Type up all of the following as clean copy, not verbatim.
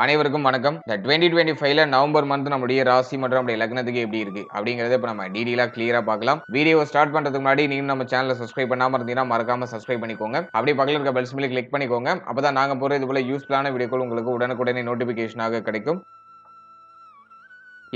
அனைவருக்கும் வணக்கம். இந்த 2025ல நவம்பர் மந்த் நம்முடைய ராசி மற்றும் நம்முடைய லக்னத்துக்கு எப்படி இருக்கு அப்படிங்கறத இப்ப நம்ம டீடைலா கிளியரா பார்க்கலாம். வீடியோவை ஸ்டார்ட் பண்றதுக்கு முன்னாடி நீங்க நம்ம சேனலை சப்ஸ்கிரைப் பண்ணாம இருந்தீங்கன்னா மறக்காம சப்ஸ்கிரைப் பண்ணிக்கோங்க. அப்படியே பக்கத்துல இருக்க பெல் சிம்பலை கிளிக் பண்ணிக்கோங்க. அப்பதான் நாங்க போற இது போல யூஸ்ஃபுல்லான வீடியோக்கள் உங்களுக்கு உடனுக்குடனே நோட்டிபிகேஷனாக கிடைக்கும்.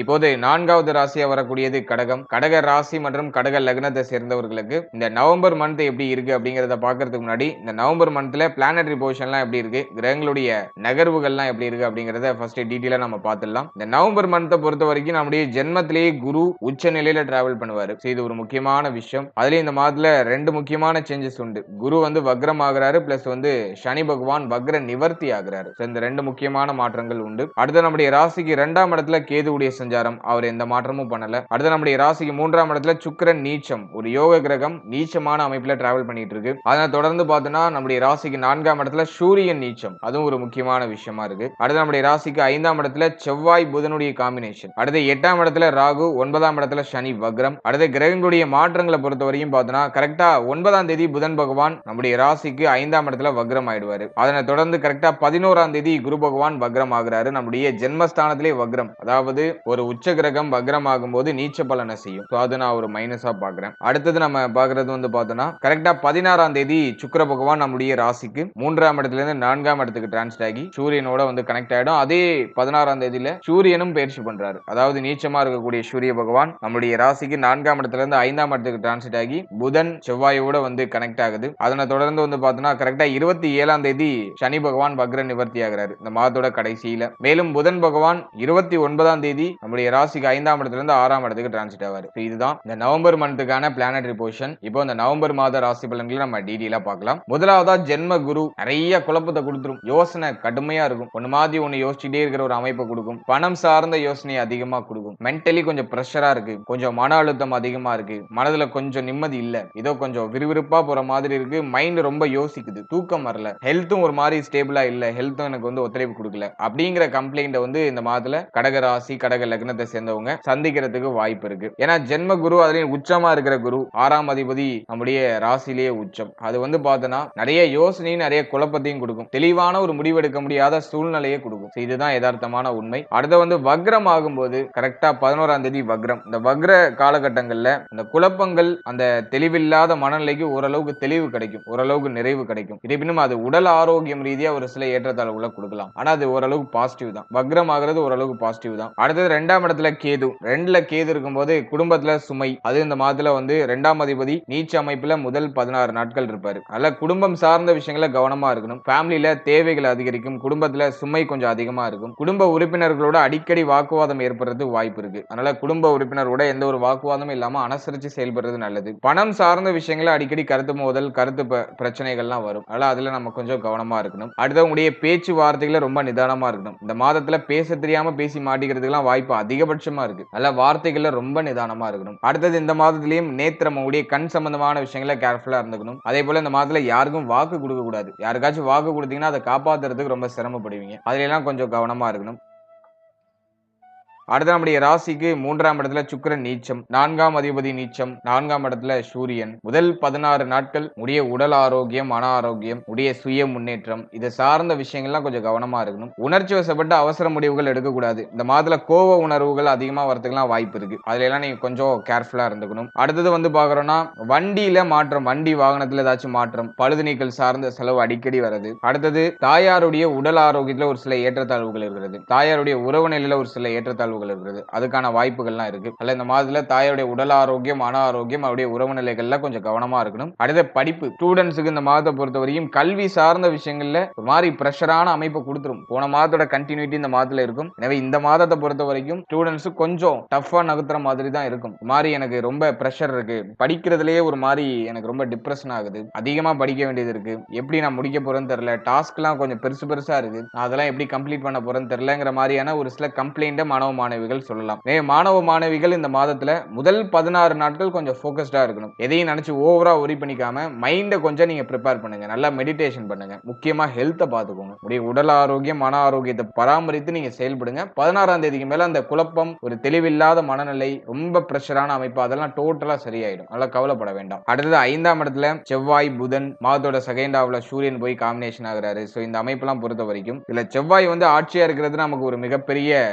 இப்போது 4வது ராசியா வரக்கூடியது கடகம். கடக ராசி மற்றும் கடக லக்னத்தை சேர்ந்தவர்களுக்கு இந்த நவம்பர் மந்த் எப்படி இருக்கு அப்படிங்கறத பாக்குறதுக்கு முன்னாடி இந்த நவம்பர் மந்த்ல பிளானட்டரி பொசிஷன்லாம் எப்படி இருக்கு, கிரகங்களுடைய நகர்வுகள்லாம் எப்படி இருக்கு அப்படிங்கறத ஃபர்ஸ்ட் டீடைலா நம்ம பார்த்துடலாம். இந்த நவம்பர் மந்த்தை பொறுத்த வரைக்கும் நம்முடைய ஜென்மத்திலேயே குரு உச்ச நிலையில டிராவல் பண்ணுவாரு. இது ஒரு முக்கியமான விஷயம். அதுலயும் இந்த மாதத்துல ரெண்டு முக்கியமான சேஞ்சஸ் உண்டு. குரு வந்து வக்ரம் ஆகுறாரு, பிளஸ் வந்து சனி பகவான் வக்ர நிவர்த்தி ஆகுறாரு. இந்த ரெண்டு முக்கியமான மாற்றங்கள் உண்டு. அடுத்து நம்முடைய ராசிக்கு 2ஆம் இடத்துல கேதுவுடைய சஞ்சாரம், அவர் எந்த மாற்றமும் பண்ணல. அடுத்து நம்முடைய ராசிக்கு 3ஆம் இடத்துல சுக்கிரன் நீச்சம், ஒரு யோக கிரகம் நீச்சமான அமைப்புல டிராவல் பண்ணிட்டு இருக்கு. அதனை தொடர்ந்து பார்த்தோம்னா நம்முடைய ராசிக்கு 4ஆம் இடத்துல சூரியன் நீச்சம், அதுவும் ஒரு முக்கியமான விஷயமா இருக்கு. அடுத்து நம்முடைய ராசிக்கு 5ஆம் இடத்துல செவ்வாய் புதனுடைய காம்பினேஷன், அடுத்து 8ஆம் இடத்துல ராகு, 9ஆம் இடத்துல சனி வக்ரம். அடுத்து கிரகங்களுடைய மாற்றங்களை பொறுத்த வரைக்கும் பார்த்தோம்னா கரெக்டா 9ஆம் தேதி புதன் பகவான் நம்முடைய ராசிக்கு 5ஆம் இடத்துல வக்ரம் ஆயிடுவாரு. அதனை தொடர்ந்து கரெக்டா 11ஆம் தேதி குரு பகவான் வக்ரம் ஆகுறாரு. நம்முடைய ஜென்மஸ்தானத்திலே வக்ரம், அதாவது ஒரு உச்ச கிரகம் வக்ரம் ஆகும்போது நீச்ச பலனை செய்யும். அது நான் ஒரு மைனஸா பாக்குறேன். அடுத்தது நம்ம பாக்குறது வந்து பார்த்தோம்னா கரெக்டா 16ஆம் தேதி சுக்கிர பகவான் நம்முடைய ராசிக்கு 3ஆம் இடத்துல இருந்து 4ஆம் இடத்துக்கு டிரான்ஸ்ட் ஆகி சூரியனோட வந்து கனெக்ட் ஆயிடும். அதே 16ஆம் தேதியில சூரியனும் பயிற்சி பண்றாரு. அதாவது நீச்சமா இருக்கக்கூடிய சூரிய பகவான் நம்முடைய ராசிக்கு 4ஆம் இடத்துல இருந்து 5ஆம் இடத்துக்கு டிரான்ஸ்ட் ஆகி புதன் செவ்வாயோட வந்து கனெக்ட் ஆகுது. அதனை தொடர்ந்து வந்து பார்த்தோம்னா கரெக்டா 27ஆம் தேதி சனி பகவான் வக்ர நிவர்த்தி ஆகிறாரு இந்த மாதத்தோட கடைசியில. மேலும் புதன் பகவான் 29ஆம் தேதி நம்முடைய ராசிக்கு 5ஆம் இடத்துல இருந்து 6ஆம் இடத்துக்கு டிரான்சிட் ஆவாரு. இதுதான் இந்த நவம்பர் மந்த்துக்கான பிளானட்டரி பொசிஷன். இப்போ இந்த நவம்பர் மாத ராசி பலன்களை நம்ம டீடைலா பார்க்கலாம். முதலாவதா ஜென்ம குரு நிறைய குழப்பத்தை கொடுத்துரும். யோசனை கடுமையா இருக்கும். ஒன்னு மாதிரி ஒன்னு யோசிச்சுட்டே இருக்கிற ஒரு அமைப்பை கொடுக்கும். பணம் சார்ந்த யோசனை அதிகமா கொடுக்கும். மென்டலி கொஞ்சம் பிரஷரா இருக்கு, கொஞ்சம் மன அழுத்தம் அதிகமா இருக்கு, மனதுல கொஞ்சம் நிம்மதி இல்ல, ஏதோ கொஞ்சம் விறுவிறுப்பா போற மாதிரி இருக்கு, மைண்ட் ரொம்ப யோசிக்குது, தூக்கம் வரல, ஹெல்த்தும் ஒரு மாதிரி ஸ்டேபிளா இல்ல, ஹெல்த்தும் எனக்கு வந்து ஒத்துழைப்பு கொடுக்கல அப்படிங்கிற கம்ப்ளைண்ட் வந்து இந்த மாதத்துல கடக ராசி கடக லக்னத்தை சேர்ந்தவங்க சந்திக்கிறதுக்கு வாய்ப்பு இருக்கு. ஏன்னா ஜென்ம குரு அதுலயும் உச்சமா இருக்கிற குரு 6ஆம் அதிபதி நம்முடைய ராசிலேயே உச்சம். அது வந்து பார்த்தோன்னா நிறைய யோசனையும் நிறைய குழப்பத்தையும் கொடுக்கும். தெளிவான ஒரு முடிவெடுக்க முடியாத சூழ்நிலையை கொடுக்கும். இதுதான் யதார்த்தமான உண்மை. அடுத்து வந்து வக்ரம் ஆகும்போது கரெக்டா 11ஆம் தேதி வக்ரம். இந்த வக்ர காலகட்டங்கள்ல இந்த குழப்பங்கள் அந்த தெளிவில்லாத மனநிலைக்கு ஓரளவுக்கு தெளிவு கிடைக்கும், ஓரளவுக்கு நிறைவு கிடைக்கும். இருப்பினும் அது உடல் ஆரோக்கியம் ரீதியா ஒரு சில ஏற்றத்தாழ்வுகளை கொடுக்கலாம். ஆனா அது ஓரளவுக்கு பாசிட்டிவ் தான். வக்ரம் ஆகிறது ஓரளவுக்கு பாசிட்டிவ் தான். அடுத்தது 2ஆம் இடத்துல கேது. 2ல கேது இருக்கும்போது குடும்பத்துல சுமை, அது இந்த மாதத்துல வந்து 2ஆம் அதிபதி நீச்ச அமைப்புல முதல் 16 நாட்கள் இருப்பாரு. அதனால குடும்பம் சார்ந்த விஷயங்களை கவனமா இருக்கணும். ஃபேமிலியில தேவைகள் அதிகரிக்கும், குடும்பத்துல சுமை கொஞ்சம் அதிகமா இருக்கும், குடும்ப உறுப்பினர்களோட அடிக்கடி வாக்குவாதம் ஏற்படுறது வாய்ப்பு இருக்கு. அதனால குடும்ப உறுப்பினரோட எந்த ஒரு வாக்குவாதமும் இல்லாம அனுசரிச்சு செயல்படுறது நல்லது. பணம் சார்ந்த விஷயங்களை அடிக்கடி கருத்து மோதல், கருத்து பிரச்சனைகள்லாம் வரும். அதனால அதுல நம்ம கொஞ்சம் கவனமா இருக்கணும். அடுத்தவங்களுடைய பேச்சு வார்த்தைகளை ரொம்ப நிதானமா இருக்கணும். இந்த மாதத்துல பேச தெரியாம பேசி மாட்டிக்கிறதுக்கெல்லாம் வாய்ப்பு அதிகபட்சமா இருக்கு. நல்ல வார்த்தைகள்ல ரொம்ப நிதானமா இருக்கணும். அடுத்தது இந்த மாதத்திலையும் நேத்திரம் உடைய கண் சம்பந்தமான விஷயங்களை கேர்ஃபுல்லா இருந்துக்கணும். அதே போல இந்த மாதத்துல யாருக்கும் வாக்கு கொடுக்க கூடாது. யாருக்காச்சும் வாக்கு கொடுத்தீங்கன்னா அதை காப்பாத்துறதுக்கு ரொம்ப சிரமப்படுவீங்க. அதுல எல்லாம் கொஞ்சம் கவனமா இருக்கணும். அடுத்த நம்முடைய ராசிக்கு 3ஆம் இடத்துல சுக்கிரன் நீச்சம், 4ஆம் அதிபதி நீச்சம், 4ஆம் இடத்துல சூரியன். முதல் 16 நாட்கள் உடைய உடல் ஆரோக்கியம், மன ஆரோக்கியம், உடைய சுய முன்னேற்றம், இது சார்ந்த விஷயங்கள்லாம் கொஞ்சம் கவனமா இருக்கணும். உணர்ச்சி வசப்பட்ட அவசர முடிவுகள் எடுக்கக்கூடாது. இந்த மாதத்துல கோப உணர்வுகள் அதிகமா வரதுக்குலாம் வாய்ப்பு இருக்கு. அதுல எல்லாம் நீங்க கொஞ்சம் கேர்ஃபுல்லா இருந்துக்கணும். அடுத்தது வந்து பாக்குறோம்னா வண்டியில மாற்றம், வண்டி வாகனத்துல ஏதாச்சும் மாற்றம், பழுது நீக்கல் சார்ந்த செலவு அடிக்கடி வருது. அடுத்தது தாயாருடைய உடல் ஆரோக்கியத்துல ஒரு சில ஏற்றத்தாழ்வுகள் இருக்கிறது. தாயாருடைய உறவு நிலையில ஒரு சில ஏற்றத்தாழ்வு இருக்கிறது. அதுக்கான வாய்ப்புகள்லாம் இருக்கு. அல்ல இந்த மாதத்துல தாயோட உடல் ஆரோக்கியம், மன ஆரோக்கியம், அவருடைய உறவு நிலைகள்ல கொஞ்சம் கவனமா இருக்கணும். அடுத்த படிப்பு ஸ்டூடெண்ட்ஸுக்கு இந்த மாதத்தை பொறுத்த வரைக்கும் கல்வி சார்ந்த விஷயங்கள்ல ஒரு மாதிரி பிரஷரான அமைப்பு கொடுத்துரும். போன மாதத்தோட கண்டினியூட்டி இந்த மாதத்துல இருக்கும். எனவே இந்த மாதத்தை பொறுத்த வரைக்கும் ஸ்டூடெண்ட்ஸ் கொஞ்சம் டஃபா நகர்த்துற மாதிரி தான் இருக்கும். மாதிரி எனக்கு ரொம்ப பிரஷர் இருக்கு, படிக்கிறதுலயே ஒரு மாதிரி எனக்கு ரொம்ப டிப்ரெஷன் ஆகுது, அதிகமா படிக்க வேண்டியது இருக்கு, எப்படி நான் முடிக்க போறேன்னு தெரியல, டாஸ்க் எல்லாம் கொஞ்சம் பெருசா இருக்கு, அதெல்லாம் எப்படி கம்ப்ளீட் பண்ண போறேன்னு தெரியலங்கிற மாதிரியான ஒரு சில கம்ப்ளைண்ட் மாணவ மாணவிகள் சொல்லலாம். மாணவ மாணவிகள் இந்த மாதத்துல முதல் 16 நாட்கள் கொஞ்சம் போக்கஸ்டா இருக்கணும். எதையும் நினைச்சு ஓவரா ஒரி பண்ணிக்காம மைண்ட கொஞ்சம் நீங்க ப்ரிப்பேர் பண்ணுங்க. நல்லா மெடிடேஷன் பண்ணுங்க. முக்கியமா ஹெல்த்த பாத்துக்கோங்க. உங்களுடைய உடல் ஆரோக்கியம், மன ஆரோக்கியத்தை பராமரித்து நீங்க செயல்படுங்க. 16ஆம் தேதிக்கு மேல அந்த குழப்பம், ஒரு தெளிவில்லாத மனநிலை, ரொம்ப பிரஷரான அமைப்பு அதெல்லாம் டோட்டலா சரியாயிடும். அதெல்லாம் கவலைப்பட வேண்டாம். அடுத்தது 5ஆம் இடத்துல செவ்வாய், புதன், மாதத்தோட செகண்ட் ஹாஃப்ல சூரியன் போய் காம்பினேஷன் ஆகுறாரு. சோ இந்த அமைப்பெல்லாம் பொறுத்த வரைக்கும் இதுல செவ்வாய் வந்து ஆட்சியா இருக்கிறது நமக்கு ஒரு மிகப்பெரிய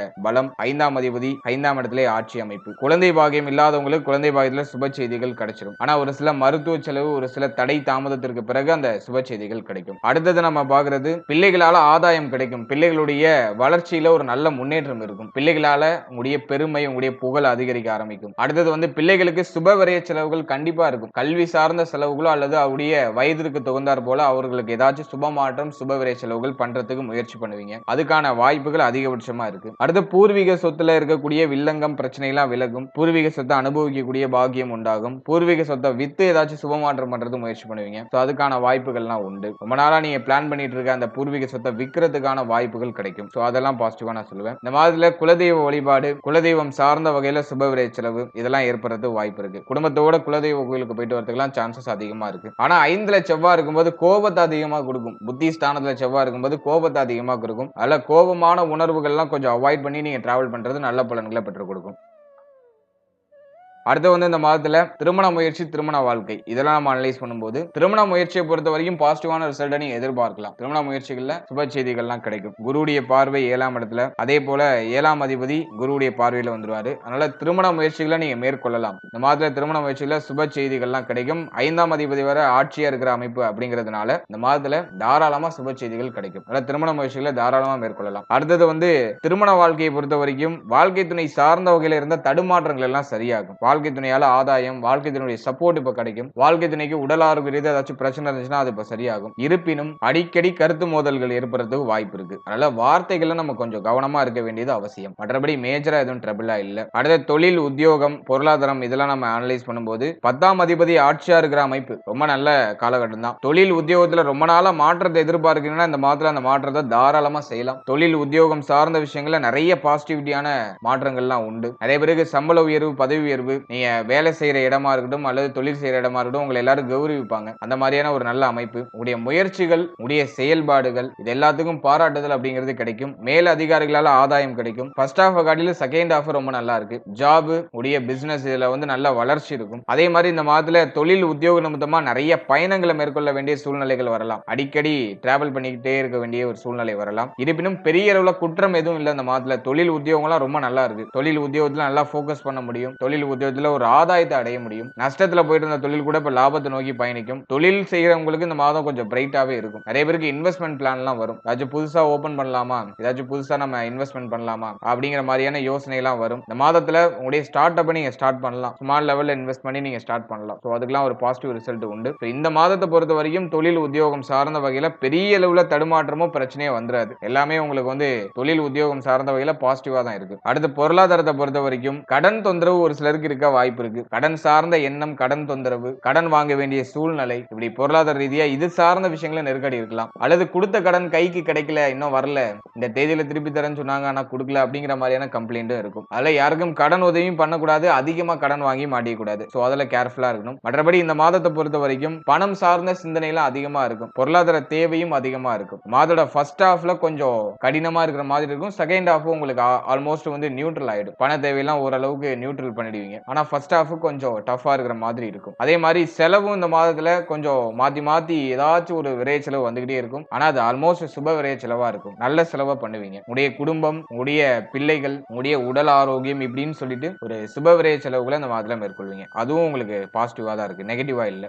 பலம். 5ஆம் அதிபதி 5ஆம் இடத்திலே ஆட்சி அமைப்பு. குழந்தை பாக்கியம் இல்லாதவங்களுக்கு குழந்தை பாக்கியத்துல சுப செய்திகள் கிடைச்சிடும். ஆனா ஒரு சில மருத்துவ செலவு, ஒரு சில தடை தாமதத்திற்கு பிறகு அந்த சுப செய்திகள் கிடைக்கும். அடுத்தது நம்ம பாக்குறது பிள்ளைகளால ஆதாயம் கிடைக்கும். பிள்ளைகளுடைய வளர்ச்சியில ஒரு நல்ல முன்னேற்றம் இருக்கும். பிள்ளைகளால உங்களுடைய பெருமை, உங்களுடைய புகழ் அதிகரிக்க ஆரம்பிக்கும். அடுத்தது வந்து பிள்ளைகளுக்கு சுப விரய செலவுகள் கண்டிப்பா இருக்கும். கல்வி சார்ந்த செலவுகளோ அல்லது அவருடைய வயதிற்கு தகுந்தாற் போல அவர்களுக்கு ஏதாச்சும் சுப மாற்றம், சுப விரய செலவுகள் பண்றதுக்கு முயற்சி பண்ணுவீங்க. அதுக்கான வாய்ப்புகள் அதிகபட்சமா இருக்கு. அடுத்து பூர்வீக சொத்துல இருக்கக்கூடிய வில்லங்கம் பிரச்சனை எல்லாம் விலகும். பூர்வீக சொத்தை அனுபவிக்கக்கூடிய பாக்கியம் உண்டாகும். பூர்வீக சொத்தை வித்து ஏதாச்சும் சுப மாற்றம் பண்றது முயற்சி பண்ணுவீங்க. சோ அதுக்கான வாய்ப்புகள்லாம் உண்டு. ரொம்ப நாளா நீங்க பிளான் பண்ணிட்டு இருக்க அந்த பூர்வீக சொத்தை விக்கிறதுக்கான வாய்ப்புகள் கிடைக்கும். சோ அதெல்லாம் பாசிட்டிவா நான் சொல்லுவேன். இந்த மாதத்துல குலதெய்வ வழிபாடு, குலதெய்வம் சார்ந்த வகையில சுப விரய செலவு இதெல்லாம் ஏற்படுறது வாய்ப்பு இருக்கு. குடும்பத்தோட குலதெய்வ கோயிலுக்கு போயிட்டு வரதுக்கெல்லாம் சான்சஸ் அதிகமா இருக்கு. ஆனா 5ல செவ்வாய் இருக்கும்போது கோபத்தை அதிகமா கொடுக்கும். புத்தி ஸ்தானத்துல செவ்வாய் இருக்கும்போது கோபத்தை அதிகமா கொடுக்கும். அதுல கோபமான உணர்வுகள்லாம் கொஞ்சம் அவாய்ட் பண்ணி நீங்க டிராவல் பண்றது நல்ல பலன்களை பெற்றுக் கொடுக்கும். அடுத்து வந்து இந்த மாதத்துல திருமண முயற்சி, திருமண வாழ்க்கை இதெல்லாம் நம்ம அனலைஸ் பண்ணும்போது திருமண முயற்சியை பொறுத்த வரைக்கும் பாசிட்டிவான ரிசல்ட்டை நீங்க எதிர்பார்க்கலாம். திருமண முயற்சிகள்ல சுப செய்திகள்லாம் கிடைக்கும். குருவுடைய பார்வை 7ஆம் இடத்துல, அதே போல 7ஆம் அதிபதி குருவுடைய பார்வையில வந்துருவாரு. அதனால திருமண முயற்சிகளை நீங்க மேற்கொள்ளலாம். இந்த மாதத்துல திருமண முயற்சியில சுப செய்திகள்லாம் கிடைக்கும். 5ஆம் அதிபதி வர ஆட்சியா இருக்கிற அமைப்பு அப்படிங்கிறதுனால இந்த மாதத்துல தாராளமா சுப செய்திகள் கிடைக்கும். அதனால திருமண முயற்சிகளை தாராளமா மேற்கொள்ளலாம். அடுத்தது வந்து திருமண வாழ்க்கையை பொறுத்த வரைக்கும் வாழ்க்கை துணை சார்ந்த வகையில இருந்த தடுமாற்றங்கள் எல்லாம் சரியாகும். வாழ்க்கை துணையால ஆதாயம், வாழ்க்கை துணையுடைய சப்போர்ட் இப்ப கிடைக்கும். வாழ்க்கை துணைக்கு உடல் ஆரோக்கிய ஏதாச்சும் பிரச்சனை இருந்துச்சுன்னா அது இப்ப சரியாகும். இருப்பினும் அடிக்கடி கருத்து மோதல்கள் ஏற்படுறதுக்கு வாய்ப்பு இருக்கு. அதனால வார்த்தைகளை நம்ம கொஞ்சம் கவனமா இருக்க வேண்டியது அவசியம். மற்றபடி மேஜரா எதுவும் ட்ரபிளா இல்ல. அடுத்த தொழில், உத்தியோகம், பொருளாதாரம் இதெல்லாம் நம்ம அனலைஸ் பண்ணும்போது 10ஆம் அதிபதி ஆட்சியா இருக்கிற அமைப்பு ரொம்ப நல்ல காலகட்டம் தான். தொழில் உத்தியோகத்துல ரொம்ப நாளா மாற்றத்தை எதிர்பார்க்கிறீங்கன்னா இந்த மாதத்துல அந்த மாற்றத்தை தாராளமா செய்யலாம். தொழில் உத்தியோகம் சார்ந்த விஷயங்கள்ல நிறைய பாசிட்டிவிட்டியான மாற்றங்கள்லாம் உண்டு. நிறைய பேருக்கு சம்பள உயர்வு, பதவி உயர்வு, நீங்க வேலை செய்யற இடமா இருக்கட்டும் அல்லது தொழில் செய்யற இடமா இருக்கட்டும் உங்களை எல்லாரும் கௌரவிப்பாங்க. அந்த மாதிரியான ஒரு நல்ல அமைப்பு. உங்களுடைய முயற்சிகள், உங்களுடைய செயல்பாடுகள் இது எல்லாத்துக்கும் பாராட்டுதல் அப்படிங்கிறது கிடைக்கும். மேல் அதிகாரிகளால ஆதாயம் கிடைக்கும். ஃபர்ஸ்ட் ஹாஃப் காட்டிலும் செகண்ட் ஹாஃப் ரொம்ப நல்லா இருக்கு. ஜாப், உடைய பிசினஸ் இதுல வந்து நல்ல வளர்ச்சி இருக்கும். அதே மாதிரி இந்த மாதத்துல தொழில் உத்தியோக நிமித்தமா நிறைய பயணங்களை மேற்கொள்ள வேண்டிய சூழ்நிலைகள் வரலாம். அடிக்கடி டிராவல் பண்ணிக்கிட்டே இருக்க வேண்டிய ஒரு சூழ்நிலை வரலாம். இருப்பினும் பெரிய அளவுல குற்றம் எதுவும் இல்லை. இந்த மாதத்துல தொழில் உத்தியோகம்லாம் ரொம்ப நல்லா இருக்கு. தொழில் உத்தியோகத்துல நல்லா போக்கஸ் பண்ண முடியும். தொழில் உத்தியோகத்துல ஒரு ஆதாயத்தை அடைய முடியும். நஷ்டத்துல போயிட்டு இருந்த தொழில் கூட இப்ப லாபத்தை நோக்கி பயணிக்கும். தொழில் செய்யறவங்களுக்கு இந்த மாதம் கொஞ்சம் பிரைட்டாவே இருக்கும். நிறைய பேருக்கு இன்வெஸ்ட்மெண்ட் பிளான் எல்லாம் வரும். ஏதாச்சும் புதுசா ஓபன் பண்ணலாமா, ஏதாச்சும் புதுசா நம்ம இன்வெஸ்ட்மெண்ட் பண்ணலாமா அப்படிங்கிற மாதிரியான யோசனை எல்லாம் வரும். இந்த மாதத்துல உங்களுடைய ஸ்டார்ட் அப் நீங்க ஸ்டார்ட் பண்ணலாம். ஸ்மால் லெவல்ல இன்வெஸ்ட் பண்ணி நீங்க ஸ்டார்ட் பண்ணலாம். சோ அதுக்கெல்லாம் ஒரு பாசிட்டிவ் ரிசல்ட் உண்டு. இந்த மாதத்தை பொறுத்த வரைக்கும் தொழில் உத்தியோகம் சார்ந்த வகையில பெரிய அளவுல தடுமாற்றமோ பிரச்சனையோ வந்துராது. எல்லாமே உங்களுக்கு வந்து தொழில் உத்தியோகம் சார்ந்த வகையில பாசிட்டிவா தான் இருக்கு. அடுத்து பொருளாதாரத்தை பொறுத்த வரைக்கும் கடன் தொந்தரவு ஒரு சிலருக்கு இருக்க வாய்ப்பு இருக்கு. கடன் சார்ந்த எண்ணம், கடன் தொந்தரவு, கடன் வாங்க வேண்டிய சூழ்நிலை, இப்படி பொருளாதார ரீதியா இது சார்ந்த விஷயங்கள நெருக்கடி இருக்கலாம். அல்லது கொடுத்த கடன் கைக்கு கிடைக்கல, இன்னும் வரல, இந்த தேதியில திருப்பி தரேன்னு சொன்னாங்க ஆனா கொடுக்கல அப்படிங்கிற மாதிரியான கம்ப்ளைண்டும் இருக்கும். அதுல யாருக்கும் கடன் உதவியும் பண்ணக்கூடாது, அதிகமா கடன் வாங்கி மாட்டிக்கூடாது. சோ அதுல கேர்ஃபுல்லா இருக்கணும். மற்றபடி இந்த மாதத்தை பொறுத்த வரைக்கும் பணம் சார்ந்த சிந்தனை எல்லாம் அதிகமா இருக்கும். பொருளாதார தேவையும் அதிகமா இருக்கும். மாதோட ஃபர்ஸ்ட் ஹாஃப்ல கொஞ்சம் கடினமா இருக்கிற மாதிரி இருக்கும். செகண்ட் ஹாஃப் உங்களுக்கு ஆல்மோஸ்ட் வந்து நியூட்ரல் ஆயிடும். பண தேவையெல்லாம் ஓரளவுக்கு நியூட்ரல் பண்ணிடுவீங்க. ஆனா ஃபர்ஸ்ட் ஹாஃப் கொஞ்சம் டஃபா இருக்கிற மாதிரி இருக்கும். அதே மாதிரி செலவும் இந்த மாதத்துல கொஞ்சம் மாத்தி மாத்தி ஏதாச்சும் ஒரு விரைய செலவு வந்துகிட்டே இருக்கும். ஆனா அது ஆல்மோஸ்ட் சுப விரைய செலவா இருக்கும். நல்ல செலவா பண்ணுவீங்க. உடைய குடும்பம், உடைய பிள்ளைகள், உடைய உடல் ஆரோக்கியம் இப்படின்னு சொல்லிட்டு ஒரு சுப விரைய செலவுகளை இந்த மாதத்துல மேற்கொள்வீங்க. அதுவும் உங்களுக்கு பாசிட்டிவா தான் இருக்கு, நெகட்டிவா இல்ல.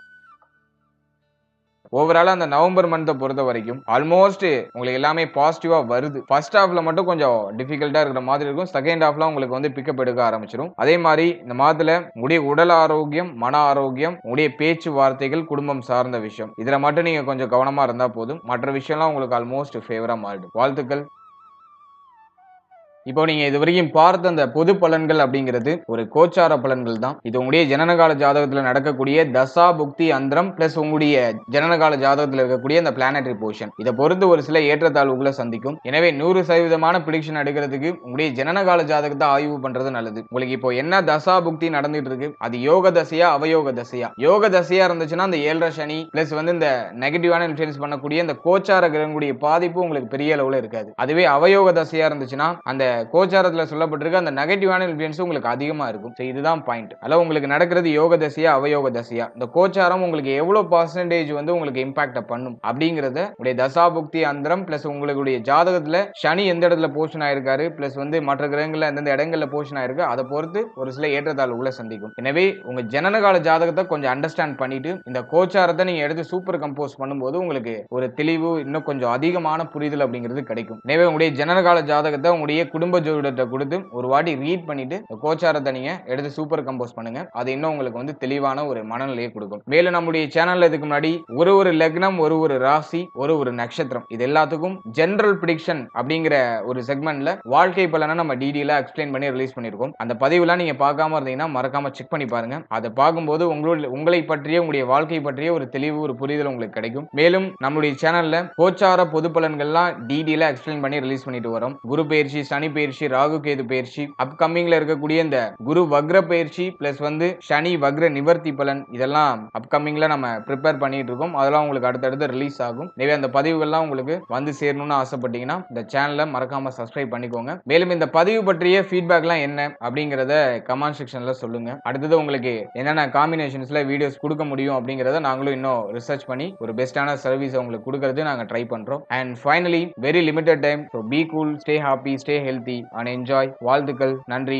ஓவராலா அந்த நவம்பர் மந்த் பொறுத்த வரைக்கும் ஆல்மோஸ்ட் உங்களுக்கு எல்லாமே பாசிட்டிவா வருது. ஃபர்ஸ்ட் ஹாஃப்ல மட்டும் கொஞ்சம் டிஃபிகல்ட்டா இருக்கிற மாதிரி இருக்கும். செகண்ட் ஹாஃப்ல உங்களுக்கு வந்து பிக்கப் எடுக்க ஆரம்பிச்சிடும். அதே மாதிரி இந்த மாதத்துல உங்களுடைய உடல் ஆரோக்கியம், மன ஆரோக்கியம், உங்களுடைய பேச்சு வார்த்தைகள், குடும்பம் சார்ந்த விஷயம் இதுல மட்டும் நீங்க கொஞ்சம் கவனமா இருந்தா போதும். மற்ற விஷயம்லாம் உங்களுக்கு ஆல்மோஸ்ட் ஃபேவரா மாறிடும். வாழ்த்துக்கள். இப்போ நீங்க இதுவரைக்கும் பார்த்த அந்த பொது பலன்கள் அப்படிங்கிறது ஒரு கோச்சார பலன்கள் தான். இது உங்களுடைய ஜனனகால ஜாதகத்துல நடக்கக்கூடிய தசா புக்தி அந்தரம் பிளஸ் உங்களுடைய ஜனனகால ஜாதகத்துல இருக்கக்கூடிய அந்த பிளானட்டரி போர்ஷன் இதை பொறுத்து ஒரு சில ஏற்றத்தாழ்வுகளை சந்திக்கும். எனவே 100% பிரிடிக்ஷன் எடுக்கிறதுக்கு உங்களுடைய ஜனனகால ஜாதகத்தை ஆய்வு பண்றது நல்லது. உங்களுக்கு இப்போ என்ன தசா புக்தி நடந்துட்டு இருக்கு, அது யோக தசையா அவயோக தசையா? யோக தசையா இருந்துச்சுன்னா அந்த 7.5 சனி பிளஸ் வந்து இந்த நெகட்டிவான இன்ஃபுளுன்ஸ் பண்ணக்கூடிய இந்த கோச்சார கிரகங்களுடைய பாதிப்பு உங்களுக்கு பெரிய அளவுல இருக்காது. அதுவே அவயோக தசையா இருந்துச்சுன்னா அந்த கோச்சாரத்துல சொல்லப்பட்டிருக்க அந்த நெகட்டிவான இன்ஃப்ளூயன்ஸ் உங்களுக்கு அதிகமா இருக்கும். இதுதான் பாயிண்ட். அதனால உங்களுக்கு நடக்கிறது யோக தசையா அவயோக தசையா, இந்த கோச்சாரம் உங்களுக்கு எவ்வளவு பர்சன்டேஜ் வந்து உங்களுக்கு இம்பாக்ட் பண்ணும் அப்படிங்கறத உங்களுடைய தசாபுக்தி அந்தரம் பிளஸ் உங்களுடைய ஜாதகத்துல சனி எந்த இடத்துல போஷன் ஆயிருக்காரு பிளஸ் வந்து மற்ற கிரகங்கள்ல எந்தெந்த இடங்கள்ல போஷன் ஆயிருக்கு அதை பொறுத்து ஒரு சில ஏற்றத்தாழ்வுகளை சந்திக்கும். எனவே உங்க ஜனனகால ஜாதகத்தை கொஞ்சம் அண்டர்ஸ்டாண்ட் பண்ணிட்டு இந்த கோச்சாரத்தை நீங்க எடுத்து சூப்பர் கம்போஸ் பண்ணும்போது உங்களுக்கு ஒரு தெளிவு இன்னும் கொஞ்சம் அதிகமான புரிதல் அப்படிங்கிறது கிடைக்கும். எனவே உங்களுடைய ஜனனகால ஜாதகத்தை உங்களுடைய குடும்ப ஜோதிடத்தை கொடுத்து ஒரு வாட்டி ரீட் பண்ணிட்டு கோச்சாரத்தை நீங்க எடுத்து சூப்பர் கம்போஸ் பண்ணுங்க. அது இன்னும் உங்களுக்கு வந்து தெளிவான ஒரு மனநிலையை கொடுக்கும். மேலும் நம்முடைய சேனல்ல இதுக்கு முன்னாடி ஒரு லக்னம் ஒரு ராசி ஒரு நட்சத்திரம் இது எல்லாத்துக்கும் ஜெனரல் பிரிடிக்ஷன் அப்படிங்கிற ஒரு செக்மெண்ட்ல வாழ்க்கை பலனை நம்ம டீடைலா எக்ஸ்பிளைன் பண்ணி ரிலீஸ் பண்ணிருக்கோம். அந்த பதிவுலாம் நீங்க பார்க்காம இருந்தீங்கன்னா மறக்காம செக் பண்ணி பாருங்க. அதை பார்க்கும்போது உங்களை பற்றிய உங்களுடைய வாழ்க்கை பற்றிய ஒரு தெளிவு ஒரு புரிதல் உங்களுக்கு கிடைக்கும். மேலும் நம்முடைய சேனல்ல கோச்சார பொது பலன்கள்லாம் டீடைலா எக்ஸ்பிளைன் பண்ணி ரிலீஸ் பண்ணிட்டு வரோம். குரு பயிற்சி, சனி பயிற்சி, ராகு கேது பயிற்சி, அப்கமிங்ல இருக்கக்கூடிய இந்த குரு வக்ர பயிற்சி பிளஸ் வந்து சனி வக்ர நிவர்த்தி பலன் இதெல்லாம் அப்கமிங்ல நம்ம ப்ரிப்பேர் பண்ணிட்டு இருக்கோம். அதெல்லாம் உங்களுக்கு அடுத்தடுத்து ரிலீஸ் ஆகும். எனவே அந்த பதிவுகள்லாம் உங்களுக்கு வந்து சேரணும்னு ஆசைப்பட்டீங்கன்னா இந்த சேனலை மறக்காம சப்ஸ்கிரைப் பண்ணிக்கோங்க. மேலும் இந்த பதிவு பற்றிய ஃபீட்பேக்லாம் என்ன அப்படிங்கறத கமெண்ட் செக்ஷன்ல சொல்லுங்க. அடுத்தது உங்களுக்கு என்னென்ன காம்பினேஷன்ஸ்ல வீடியோஸ் கொடுக்க முடியும் அப்படிங்கறத நாங்களும் இன்னும் ரிசர்ச் பண்ணி ஒரு பெஸ்டான சர்வீஸ் உங்களுக்கு கொடுக்கறது நாங்க ட்ரை பண்றோம். And finally very limited time, so be cool, stay happy, stay healthy and enjoy. வாழ்த்துக்கள். நன்றி.